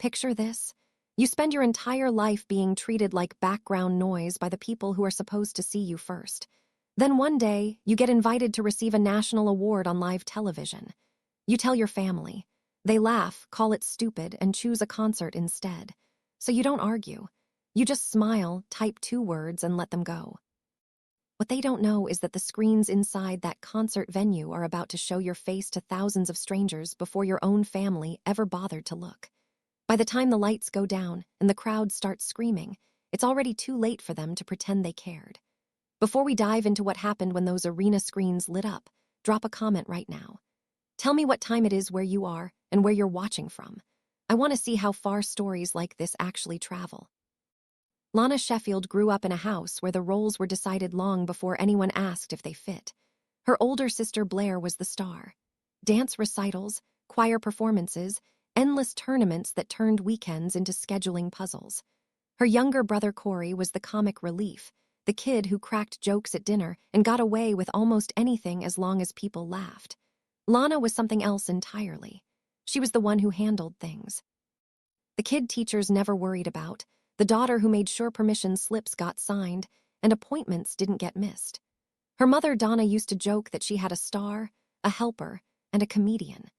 Picture this. You spend your entire life being treated like background noise by the people who are supposed to see you first. Then one day, you get invited to receive a national award on live television. You tell your family. They laugh, call it stupid, and choose a concert instead. So you don't argue. You just smile, type 2 words, and let them go. What they don't know is that the screens inside that concert venue are about to show your face to thousands of strangers before your own family ever bothered to look. By the time the lights go down and the crowd starts screaming, it's already too late for them to pretend they cared. Before we dive into what happened when those arena screens lit up, drop a comment right now. Tell me what time it is where you are and where you're watching from. I want to see how far stories like this actually travel. Lana Sheffield grew up in a house where the roles were decided long before anyone asked if they fit. Her older sister Blair was the star. Dance recitals, choir performances, endless tournaments that turned weekends into scheduling puzzles. Her younger brother Corey was the comic relief, the kid who cracked jokes at dinner and got away with almost anything as long as people laughed. Lana was something else entirely. She was the one who handled things. The kid teachers never worried about, the daughter who made sure permission slips got signed, and appointments didn't get missed. Her mother Donna used to joke that she had a star, a helper, and a comedian.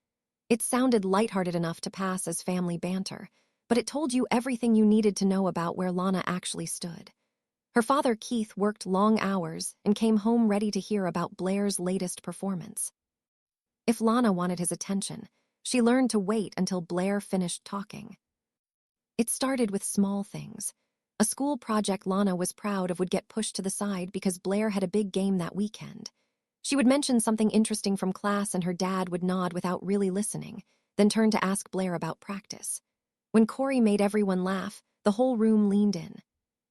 It sounded lighthearted enough to pass as family banter, but it told you everything you needed to know about where Lana actually stood. Her father Keith worked long hours and came home ready to hear about Blair's latest performance. If Lana wanted his attention, she learned to wait until Blair finished talking. It started with small things. A school project Lana was proud of would get pushed to the side because Blair had a big game that weekend. She would mention something interesting from class and her dad would nod without really listening, then turn to ask Blair about practice. When Corey made everyone laugh, the whole room leaned in.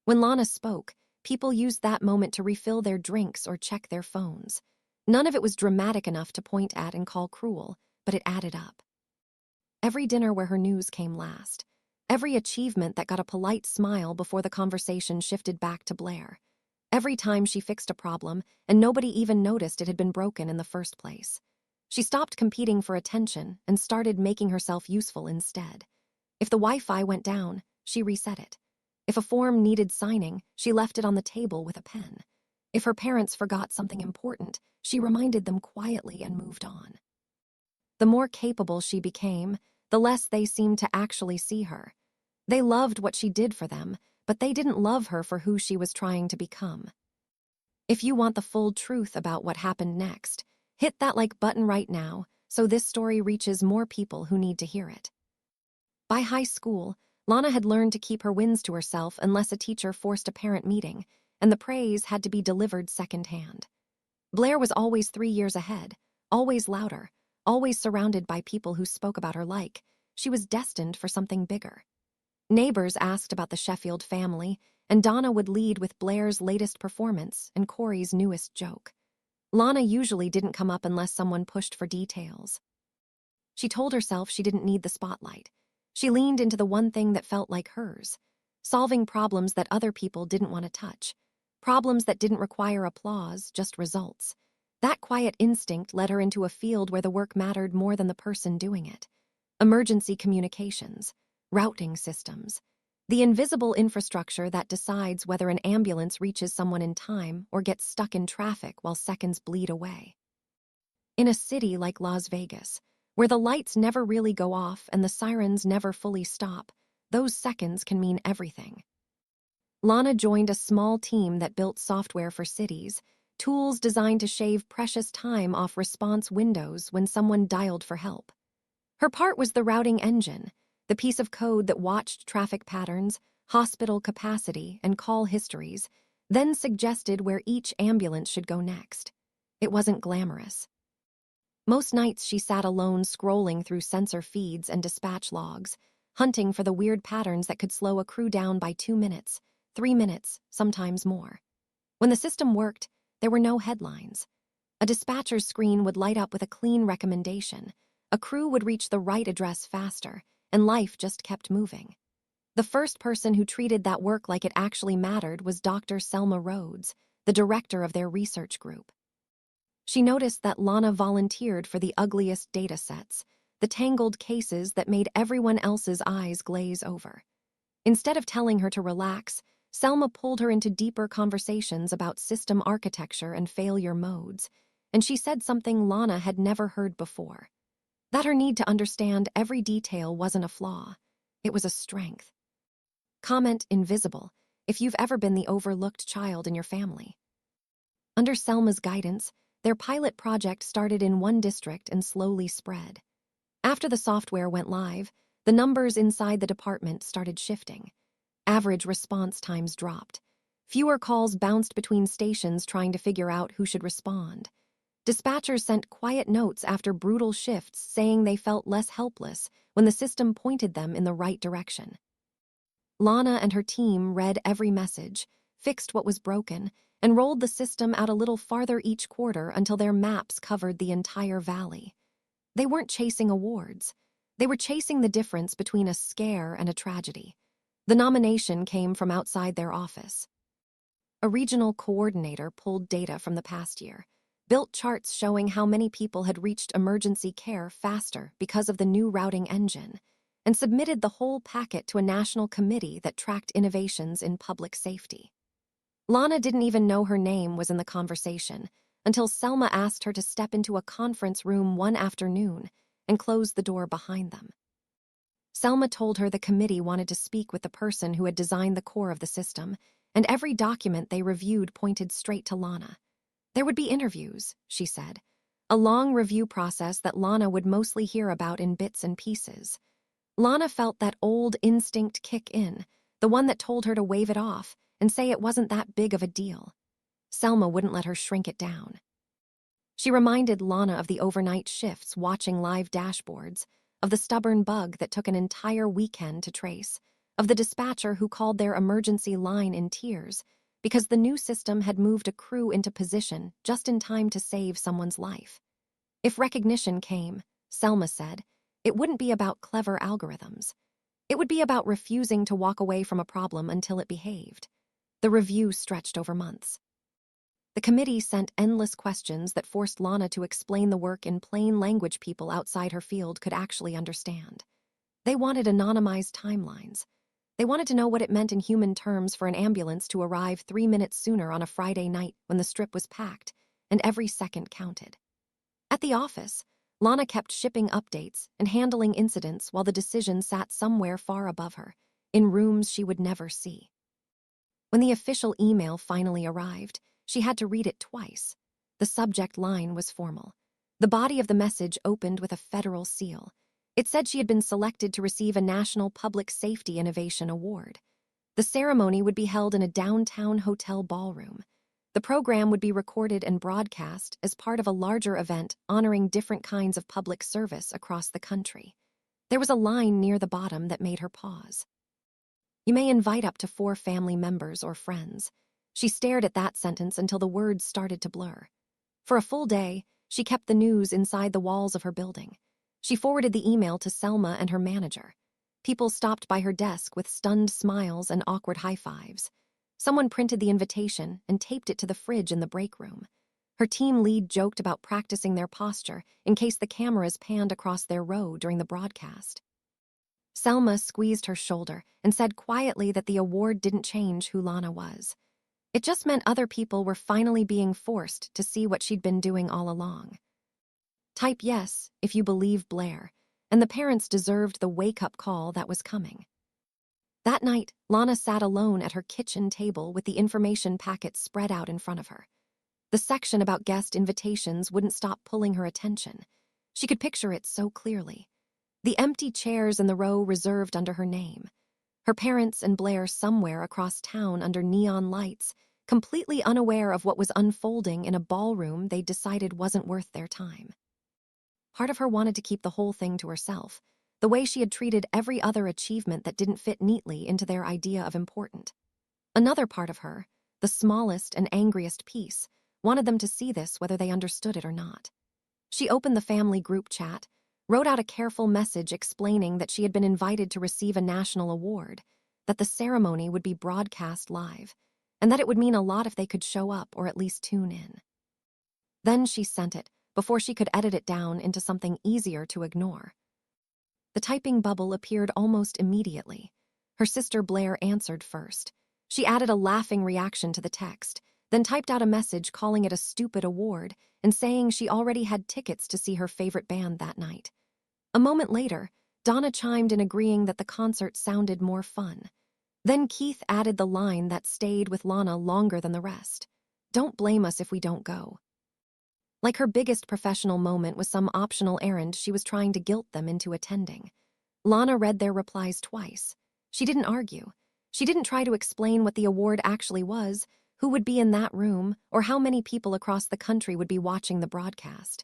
When Lana spoke, people used that moment to refill their drinks or check their phones. None of it was dramatic enough to point at and call cruel, but it added up. Every dinner where her news came last. Every achievement that got a polite smile before the conversation shifted back to Blair. Every time she fixed a problem, and nobody even noticed it had been broken in the first place. She stopped competing for attention and started making herself useful instead. If the Wi-Fi went down, she reset it. If a form needed signing, she left it on the table with a pen. If her parents forgot something important, she reminded them quietly and moved on. The more capable she became, the less they seemed to actually see her. They loved what she did for them, but they didn't love her for who she was trying to become. If you want the full truth about what happened next, hit that like button right now so this story reaches more people who need to hear it. By high school, Lana had learned to keep her wins to herself unless a teacher forced a parent meeting, and the praise had to be delivered secondhand. Blair was always 3 years ahead, always louder, always surrounded by people who spoke about her like she was destined for something bigger. Neighbors asked about the Sheffield family, and Donna would lead with Blair's latest performance and Corey's newest joke. Lana usually didn't come up unless someone pushed for details. She told herself she didn't need the spotlight. She leaned into the one thing that felt like hers, solving problems that other people didn't want to touch, problems that didn't require applause, just results. That quiet instinct led her into a field where the work mattered more than the person doing it. Emergency communications, routing systems, the invisible infrastructure that decides whether an ambulance reaches someone in time or gets stuck in traffic while seconds bleed away. In a city like Las Vegas, where the lights never really go off and the sirens never fully stop, those seconds can mean everything. Lana joined a small team that built software for cities, tools designed to shave precious time off response windows when someone dialed for help. Her part was the routing engine, the piece of code that watched traffic patterns, hospital capacity, and call histories, then suggested where each ambulance should go next. It wasn't glamorous. Most nights she sat alone scrolling through sensor feeds and dispatch logs, hunting for the weird patterns that could slow a crew down by 2 minutes, 3 minutes, sometimes more. When the system worked, there were no headlines. A dispatcher's screen would light up with a clean recommendation. A crew would reach the right address faster, and life just kept moving. The first person who treated that work like it actually mattered was Dr. Selma Rhodes, the director of their research group. She noticed that Lana volunteered for the ugliest data sets, the tangled cases that made everyone else's eyes glaze over. Instead of telling her to relax, Selma pulled her into deeper conversations about system architecture and failure modes, and she said something Lana had never heard before. That her need to understand every detail wasn't a flaw, it was a strength. Comment invisible if you've ever been the overlooked child in your family. Under Selma's guidance, their pilot project started in one district and slowly spread. After the software went live, the numbers inside the department started shifting. Average response times dropped. Fewer calls bounced between stations trying to figure out who should respond. Dispatchers sent quiet notes after brutal shifts saying they felt less helpless when the system pointed them in the right direction. Lana and her team read every message, fixed what was broken, and rolled the system out a little farther each quarter until their maps covered the entire valley. They weren't chasing awards. They were chasing the difference between a scare and a tragedy. The nomination came from outside their office. A regional coordinator pulled data from the past year, built charts showing how many people had reached emergency care faster because of the new routing engine, and submitted the whole packet to a national committee that tracked innovations in public safety. Lana didn't even know her name was in the conversation until Selma asked her to step into a conference room one afternoon and close the door behind them. Selma told her the committee wanted to speak with the person who had designed the core of the system, and every document they reviewed pointed straight to Lana. There would be interviews, she said, a long review process that Lana would mostly hear about in bits and pieces. Lana felt that old instinct kick in, the one that told her to wave it off and say it wasn't that big of a deal. Selma wouldn't let her shrink it down. She reminded Lana of the overnight shifts watching live dashboards, of the stubborn bug that took an entire weekend to trace, of the dispatcher who called their emergency line in tears because the new system had moved a crew into position just in time to save someone's life. If recognition came, Selma said, it wouldn't be about clever algorithms. It would be about refusing to walk away from a problem until it behaved. The review stretched over months. The committee sent endless questions that forced Lana to explain the work in plain language people outside her field could actually understand. They wanted anonymized timelines. They wanted to know what it meant in human terms for an ambulance to arrive 3 minutes sooner on a Friday night when the strip was packed, and every second counted. At the office, Lana kept shipping updates and handling incidents while the decision sat somewhere far above her, in rooms she would never see. When the official email finally arrived, she had to read it twice. The subject line was formal. The body of the message opened with a federal seal. It said she had been selected to receive a National Public Safety Innovation Award. The ceremony would be held in a downtown hotel ballroom. The program would be recorded and broadcast as part of a larger event honoring different kinds of public service across the country. There was a line near the bottom that made her pause. You may invite up to 4 family members or friends. She stared at that sentence until the words started to blur. For a full day, she kept the news inside the walls of her building. She forwarded the email to Selma and her manager. People stopped by her desk with stunned smiles and awkward high fives. Someone printed the invitation and taped it to the fridge in the break room. Her team lead joked about practicing their posture in case the cameras panned across their row during the broadcast. Selma squeezed her shoulder and said quietly that the award didn't change who Lana was. It just meant other people were finally being forced to see what she'd been doing all along. Type yes if you believe Blair, and the parents deserved the wake-up call that was coming. That night, Lana sat alone at her kitchen table with the information packet spread out in front of her. The section about guest invitations wouldn't stop pulling her attention. She could picture it so clearly. The empty chairs in the row reserved under her name. Her parents and Blair somewhere across town under neon lights, completely unaware of what was unfolding in a ballroom they decided wasn't worth their time. Part of her wanted to keep the whole thing to herself, the way she had treated every other achievement that didn't fit neatly into their idea of important. Another part of her, the smallest and angriest piece, wanted them to see this whether they understood it or not. She opened the family group chat, wrote out a careful message explaining that she had been invited to receive a national award, that the ceremony would be broadcast live, and that it would mean a lot if they could show up or at least tune in. Then she sent it, before she could edit it down into something easier to ignore. The typing bubble appeared almost immediately. Her sister Blair answered first. She added a laughing reaction to the text, then typed out a message calling it a stupid award and saying she already had tickets to see her favorite band that night. A moment later, Donna chimed in agreeing that the concert sounded more fun. Then Keith added the line that stayed with Lana longer than the rest. "Don't blame us if we don't go." Like her biggest professional moment was some optional errand she was trying to guilt them into attending. Lana read their replies twice. She didn't argue. She didn't try to explain what the award actually was, who would be in that room, or how many people across the country would be watching the broadcast.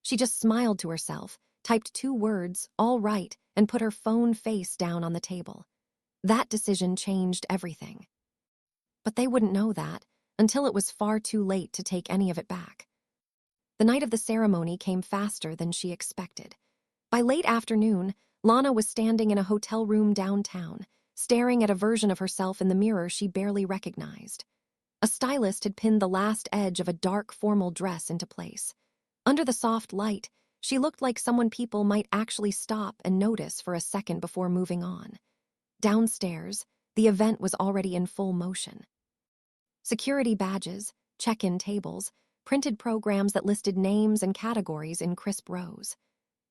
She just smiled to herself, typed 2 words, "all right," and put her phone face down on the table. That decision changed everything. But they wouldn't know that until it was far too late to take any of it back. The night of the ceremony came faster than she expected. By late afternoon, Lana was standing in a hotel room downtown, staring at a version of herself in the mirror she barely recognized. A stylist had pinned the last edge of a dark formal dress into place. Under the soft light, she looked like someone people might actually stop and notice for a second before moving on. Downstairs, the event was already in full motion. Security badges, check-in tables, printed programs that listed names and categories in crisp rows.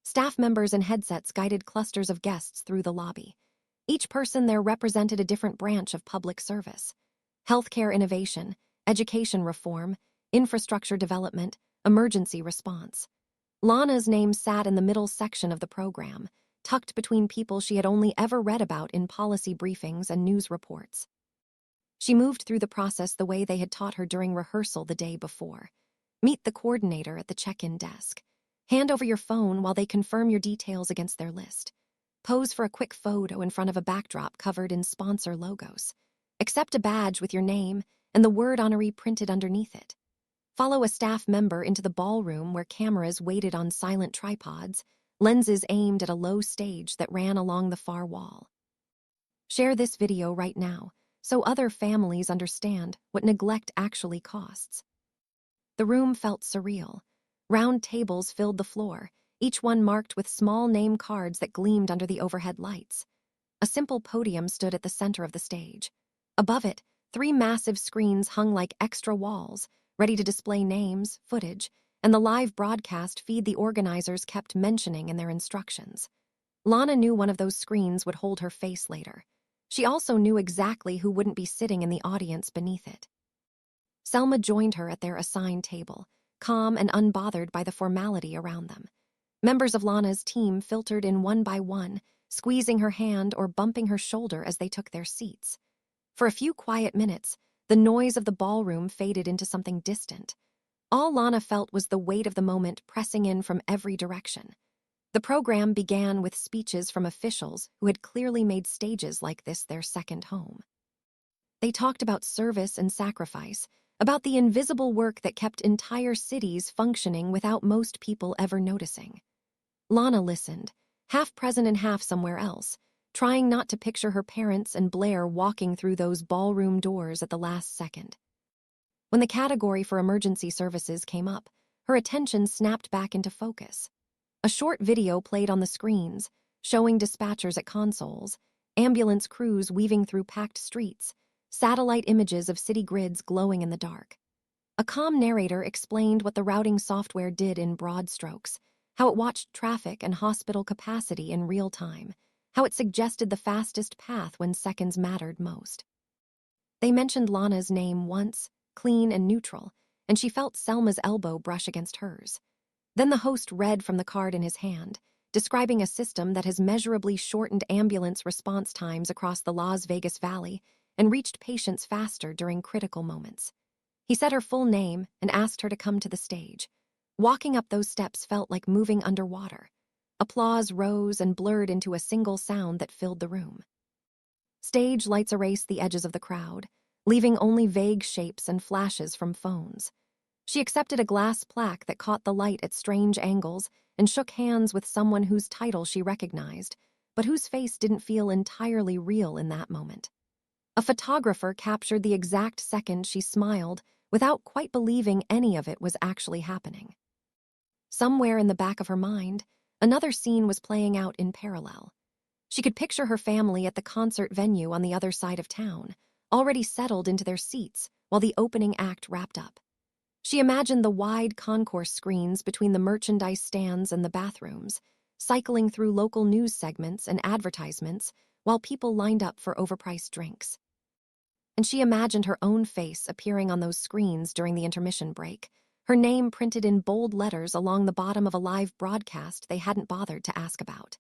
Staff members and headsets guided clusters of guests through the lobby. Each person there represented a different branch of public service. Healthcare innovation, education reform, infrastructure development, emergency response. Lana's name sat in the middle section of the program, tucked between people she had only ever read about in policy briefings and news reports. She moved through the process the way they had taught her during rehearsal the day before. Meet the coordinator at the check-in desk. Hand over your phone while they confirm your details against their list. Pose for a quick photo in front of a backdrop covered in sponsor logos. Accept a badge with your name and the word honoree printed underneath it. Follow a staff member into the ballroom where cameras waited on silent tripods, lenses aimed at a low stage that ran along the far wall. Share this video right now so other families understand what neglect actually costs. The room felt surreal. Round tables filled the floor, each one marked with small name cards that gleamed under the overhead lights. A simple podium stood at the center of the stage. Above it, 3 massive screens hung like extra walls, ready to display names, footage, and the live broadcast feed the organizers kept mentioning in their instructions. Lana knew one of those screens would hold her face later. She also knew exactly who wouldn't be sitting in the audience beneath it. Selma joined her at their assigned table, calm and unbothered by the formality around them. Members of Lana's team filtered in one by one, squeezing her hand or bumping her shoulder as they took their seats. For a few quiet minutes, the noise of the ballroom faded into something distant. All Lana felt was the weight of the moment pressing in from every direction. The program began with speeches from officials who had clearly made stages like this their second home. They talked about service and sacrifice, about the invisible work that kept entire cities functioning without most people ever noticing. Lana listened, half present and half somewhere else, trying not to picture her parents and Blair walking through those ballroom doors at the last second. When the category for emergency services came up, her attention snapped back into focus. A short video played on the screens, showing dispatchers at consoles, ambulance crews weaving through packed streets, satellite images of city grids glowing in the dark. A calm narrator explained what the routing software did in broad strokes, how it watched traffic and hospital capacity in real time, how it suggested the fastest path when seconds mattered most. They mentioned Lana's name once, clean and neutral, and she felt Selma's elbow brush against hers. Then the host read from the card in his hand, describing a system that has measurably shortened ambulance response times across the Las Vegas Valley and reached patients faster during critical moments. He said her full name and asked her to come to the stage. Walking up those steps felt like moving underwater. Applause rose and blurred into a single sound that filled the room. Stage lights erased the edges of the crowd, leaving only vague shapes and flashes from phones. She accepted a glass plaque that caught the light at strange angles and shook hands with someone whose title she recognized, but whose face didn't feel entirely real in that moment. A photographer captured the exact second she smiled without quite believing any of it was actually happening. Somewhere in the back of her mind, Another scene was playing out in parallel. She could picture her family at the concert venue on the other side of town, already settled into their seats while the opening act wrapped up. She imagined the wide concourse screens between the merchandise stands and the bathrooms, cycling through local news segments and advertisements while people lined up for overpriced drinks. And she imagined her own face appearing on those screens during the intermission break, her name printed in bold letters along the bottom of a live broadcast they hadn't bothered to ask about.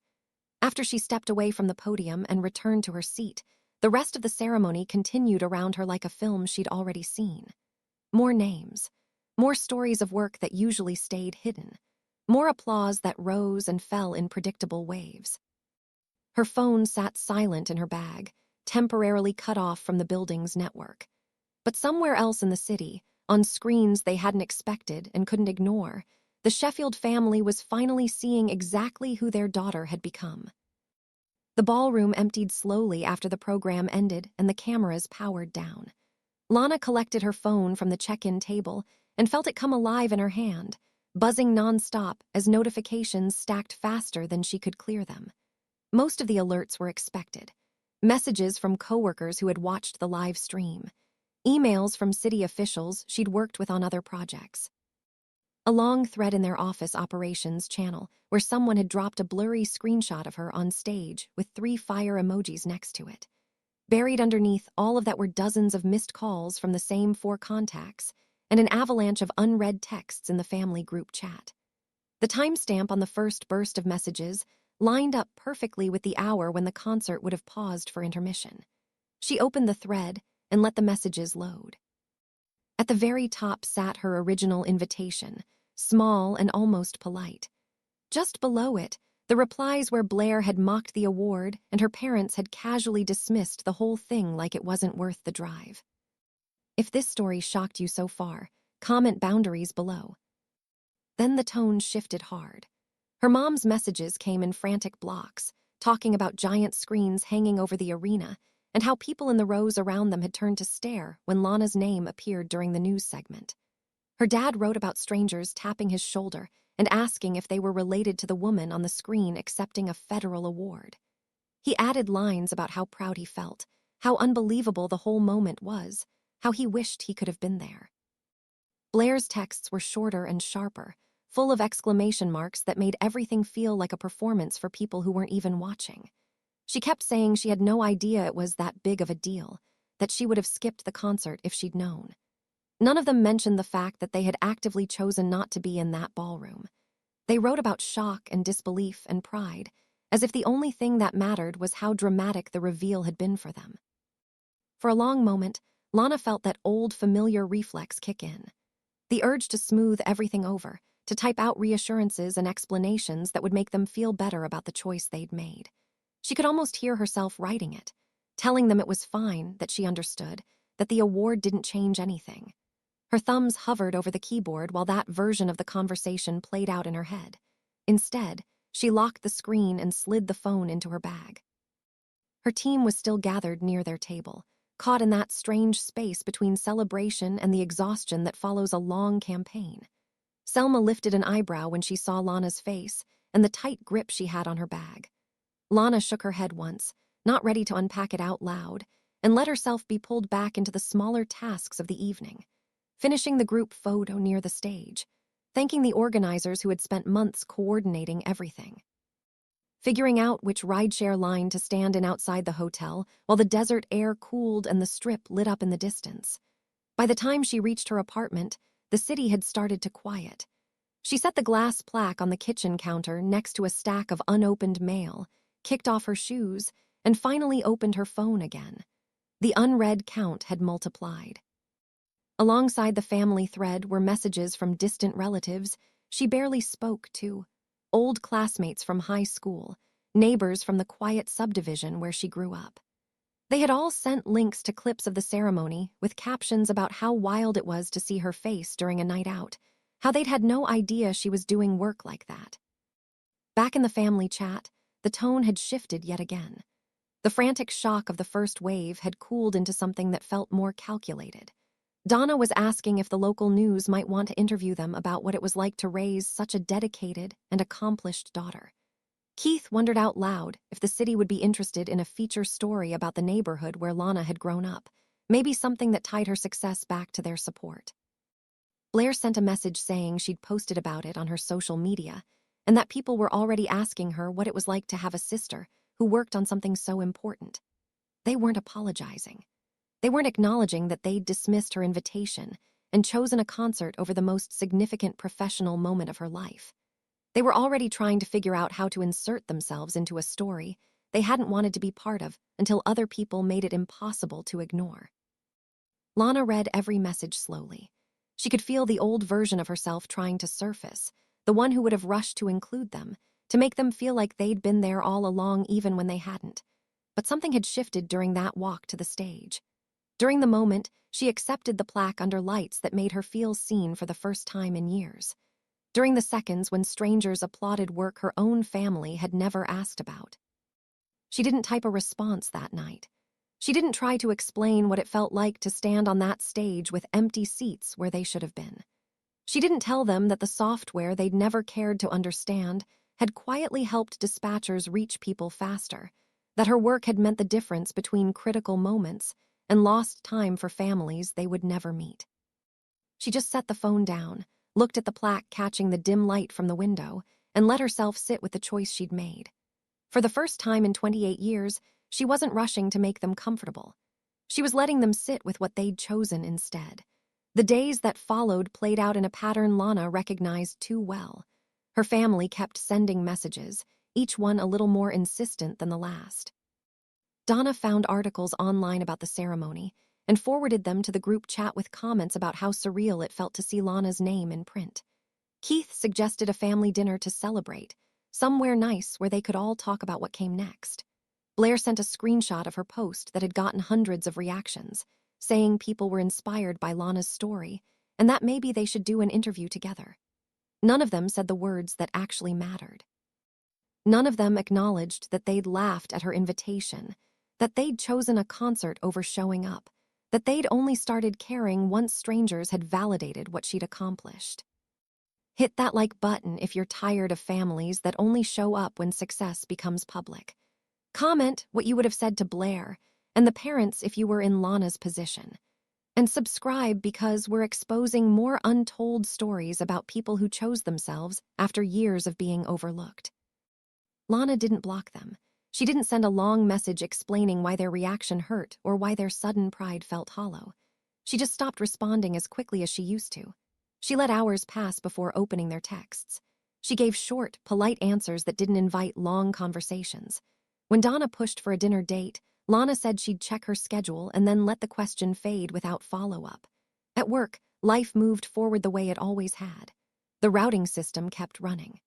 After she stepped away from the podium and returned to her seat, the rest of the ceremony continued around her like a film she'd already seen. More names, more stories of work that usually stayed hidden, more applause that rose and fell in predictable waves. Her phone sat silent in her bag, temporarily cut off from the building's network. But somewhere else in the city, on screens they hadn't expected and couldn't ignore, the Sheffield family was finally seeing exactly who their daughter had become. The ballroom emptied slowly after the program ended and the cameras powered down. Lana collected her phone from the check-in table and felt it come alive in her hand, buzzing nonstop as notifications stacked faster than she could clear them. Most of the alerts were expected. Messages from coworkers who had watched the live stream. Emails from city officials she'd worked with on other projects. A long thread in their office operations channel where someone had dropped a blurry screenshot of her on stage with 3 fire emojis next to it. Buried underneath all of that were dozens of missed calls from the same 4 contacts and an avalanche of unread texts in the family group chat. The timestamp on the first burst of messages lined up perfectly with the hour when the concert would have paused for intermission. She opened the thread and let the messages load. At the very top sat her original invitation, small and almost polite. Just below it, the replies where Blair had mocked the award and her parents had casually dismissed the whole thing like it wasn't worth the drive. If this story shocked you so far, comment boundaries below. Then the tone shifted hard. Her mom's messages came in frantic blocks, talking about giant screens hanging over the arena and how people in the rows around them had turned to stare when Lana's name appeared during the news segment. Her dad wrote about strangers tapping his shoulder and asking if they were related to the woman on the screen accepting a federal award. He added lines about how proud he felt, how unbelievable the whole moment was, how he wished he could have been there. Blair's texts were shorter and sharper, full of exclamation marks that made everything feel like a performance for people who weren't even watching. She kept saying she had no idea it was that big of a deal, that she would have skipped the concert if she'd known. None of them mentioned the fact that they had actively chosen not to be in that ballroom. They wrote about shock and disbelief and pride, as if the only thing that mattered was how dramatic the reveal had been for them. For a long moment, Lana felt that old familiar reflex kick in. The urge to smooth everything over, to type out reassurances and explanations that would make them feel better about the choice they'd made. She could almost hear herself writing it, telling them it was fine, that she understood, that the award didn't change anything. Her thumbs hovered over the keyboard while that version of the conversation played out in her head. Instead, she locked the screen and slid the phone into her bag. Her team was still gathered near their table, caught in that strange space between celebration and the exhaustion that follows a long campaign. Selma lifted an eyebrow when she saw Lana's face and the tight grip she had on her bag. Lana shook her head once, not ready to unpack it out loud, and let herself be pulled back into the smaller tasks of the evening, finishing the group photo near the stage, thanking the organizers who had spent months coordinating everything. Figuring out which rideshare line to stand in outside the hotel while the desert air cooled and the strip lit up in the distance. By the time she reached her apartment, the city had started to quiet. She set the glass plaque on the kitchen counter next to a stack of unopened mail, kicked off her shoes, and finally opened her phone again. The unread count had multiplied. Alongside the family thread were messages from distant relatives she barely spoke to, old classmates from high school, neighbors from the quiet subdivision where she grew up. They had all sent links to clips of the ceremony with captions about how wild it was to see her face during a night out, how they'd had no idea she was doing work like that. Back in the family chat, the tone had shifted yet again. The frantic shock of the first wave had cooled into something that felt more calculated. Donna was asking if the local news might want to interview them about what it was like to raise such a dedicated and accomplished daughter. Keith wondered out loud if the city would be interested in a feature story about the neighborhood where Lana had grown up, maybe something that tied her success back to their support. Blair sent a message saying she'd posted about it on her social media, and that people were already asking her what it was like to have a sister who worked on something so important. They weren't apologizing. They weren't acknowledging that they'd dismissed her invitation and chosen a concert over the most significant professional moment of her life. They were already trying to figure out how to insert themselves into a story they hadn't wanted to be part of until other people made it impossible to ignore. Lana read every message slowly. She could feel the old version of herself trying to surface, the one who would have rushed to include them, to make them feel like they'd been there all along even when they hadn't. But something had shifted during that walk to the stage. During the moment, she accepted the plaque under lights that made her feel seen for the first time in years. During the seconds when strangers applauded work her own family had never asked about. She didn't type a response that night. She didn't try to explain what it felt like to stand on that stage with empty seats where they should have been. She didn't tell them that the software they'd never cared to understand had quietly helped dispatchers reach people faster, that her work had meant the difference between critical moments and lost time for families they would never meet. She just set the phone down, looked at the plaque catching the dim light from the window, and let herself sit with the choice she'd made. For the first time in 28 years, she wasn't rushing to make them comfortable. She was letting them sit with what they'd chosen instead. The days that followed played out in a pattern Lana recognized too well. Her family kept sending messages, each one a little more insistent than the last. Donna found articles online about the ceremony and forwarded them to the group chat with comments about how surreal it felt to see Lana's name in print. Keith suggested a family dinner to celebrate, somewhere nice where they could all talk about what came next. Blair sent a screenshot of her post that had gotten hundreds of reactions, saying people were inspired by Lana's story and that maybe they should do an interview together. None of them said the words that actually mattered. None of them acknowledged that they'd laughed at her invitation, that they'd chosen a concert over showing up, that they'd only started caring once strangers had validated what she'd accomplished. Hit that like button if you're tired of families that only show up when success becomes public. Comment what you would have said to Blair and the parents if you were in Lana's position. And subscribe because we're exposing more untold stories about people who chose themselves after years of being overlooked. Lana didn't block them. She didn't send a long message explaining why their reaction hurt or why their sudden pride felt hollow. She just stopped responding as quickly as she used to. She let hours pass before opening their texts. She gave short, polite answers that didn't invite long conversations. When Donna pushed for a dinner date, Lana said she'd check her schedule and then let the question fade without follow-up. At work, life moved forward the way it always had. The routing system kept running.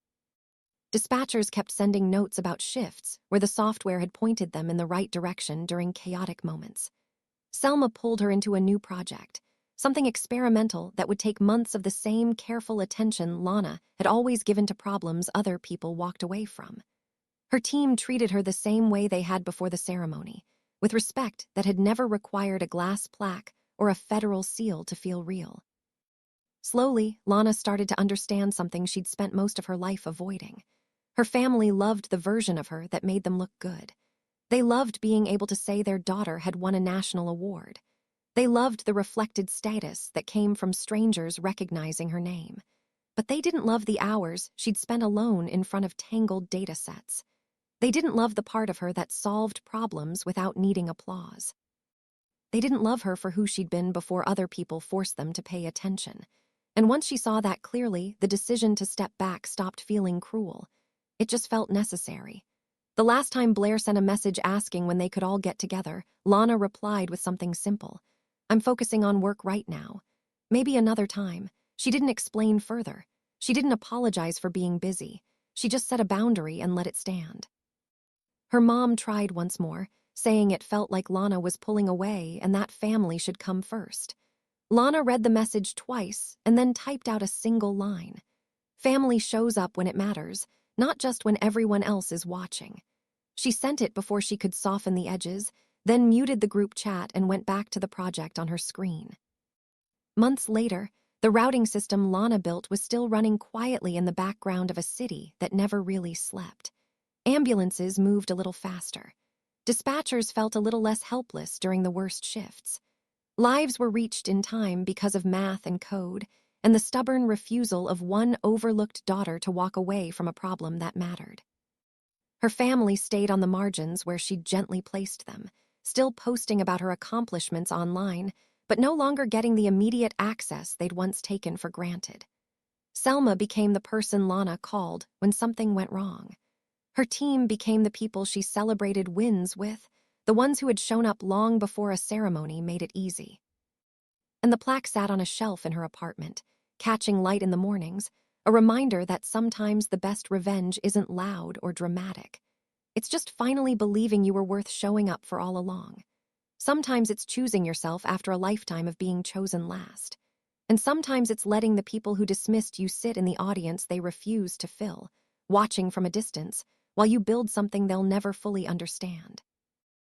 Dispatchers kept sending notes about shifts where the software had pointed them in the right direction during chaotic moments. Selma pulled her into a new project, something experimental that would take months of the same careful attention Lana had always given to problems other people walked away from. Her team treated her the same way they had before the ceremony, with respect that had never required a glass plaque or a federal seal to feel real. Slowly, Lana started to understand something she'd spent most of her life avoiding. Her family loved the version of her that made them look good. They loved being able to say their daughter had won a national award. They loved the reflected status that came from strangers recognizing her name. But they didn't love the hours she'd spent alone in front of tangled data sets. They didn't love the part of her that solved problems without needing applause. They didn't love her for who she'd been before other people forced them to pay attention. And once she saw that clearly, the decision to step back stopped feeling cruel. It just felt necessary. The last time Blair sent a message asking when they could all get together, Lana replied with something simple. "I'm focusing on work right now. Maybe another time." She didn't explain further. She didn't apologize for being busy. She just set a boundary and let it stand. Her mom tried once more, saying it felt like Lana was pulling away and that family should come first. Lana read the message twice and then typed out a single line. Family shows up when it matters, not just when everyone else is watching. She sent it before she could soften the edges, then muted the group chat and went back to the project on her screen. Months later, the routing system Lana built was still running quietly in the background of a city that never really slept. Ambulances moved a little faster. Dispatchers felt a little less helpless during the worst shifts. Lives were reached in time because of math and code, and the stubborn refusal of one overlooked daughter to walk away from a problem that mattered. Her family stayed on the margins where she'd gently placed them, still posting about her accomplishments online, but no longer getting the immediate access they'd once taken for granted. Selma became the person Lana called when something went wrong. Her team became the people she celebrated wins with, the ones who had shown up long before a ceremony made it easy. And the plaque sat on a shelf in her apartment, catching light in the mornings, a reminder that sometimes the best revenge isn't loud or dramatic. It's just finally believing you were worth showing up for all along. Sometimes it's choosing yourself after a lifetime of being chosen last. And sometimes it's letting the people who dismissed you sit in the audience they refuse to fill, watching from a distance, while you build something they'll never fully understand.